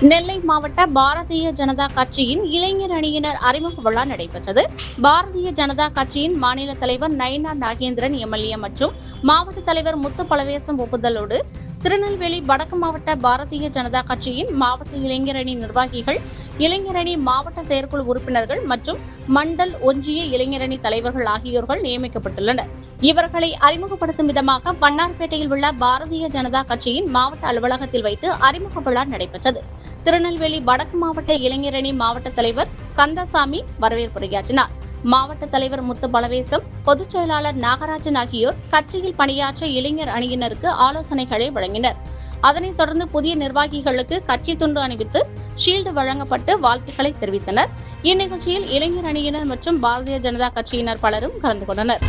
நெல்லை மாவட்ட பாரதிய ஜனதா கட்சியின் இளைஞர் அணியினர் அறிமுக விழா நடைபெற்றது. பாரதிய ஜனதா கட்சியின் மாநில தலைவர் நயினா நாகேந்திரன் எம்எல்ஏ மற்றும் மாவட்ட தலைவர் முத்து பலவேசம் ஒப்புதலோடு திருநெல்வேலி வடக்கு மாவட்ட பாரதிய ஜனதா கட்சியின் மாவட்ட இளைஞர் அணி நிர்வாகிகள், இளைஞர் அணி மாவட்ட செயற்குழு உறுப்பினர்கள் மற்றும் மண்டல் ஒன்றிய இளைஞரணி தலைவர்கள் ஆகியோர்கள் நியமிக்கப்பட்டுள்ளனர். இவர்களை அறிமுகப்படுத்தும் விதமாக வண்ணார்பேட்டையில் உள்ள பாரதிய ஜனதா கட்சியின் மாவட்ட அலுவலகத்தில் வைத்து அறிமுக விழா நடைபெற்றது. திருநெல்வேலி வடக்கு மாவட்ட இளைஞரணி மாவட்ட தலைவர் கந்தசாமி வரவேற்புரையாற்றினார். மாவட்ட தலைவர் முத்து பலவேசம், பொதுச் செயலாளர் நாகராஜன் ஆகியோர் கட்சியில் பணியாற்ற இளைஞர் அணியினருக்கு ஆலோசனைகளை வழங்கினர். அதனைத் தொடர்ந்து புதிய நிர்வாகிகளுக்கு கட்சி துண்டு அணிவித்து ஷீல்டு வழங்கப்பட்டு வாழ்த்துக்களை தெரிவித்தனர். இந்நிகழ்ச்சியில் இளைஞர் அணியினர் மற்றும் பாரதிய ஜனதா கட்சியினர் பலரும் கலந்து கொண்டனர்.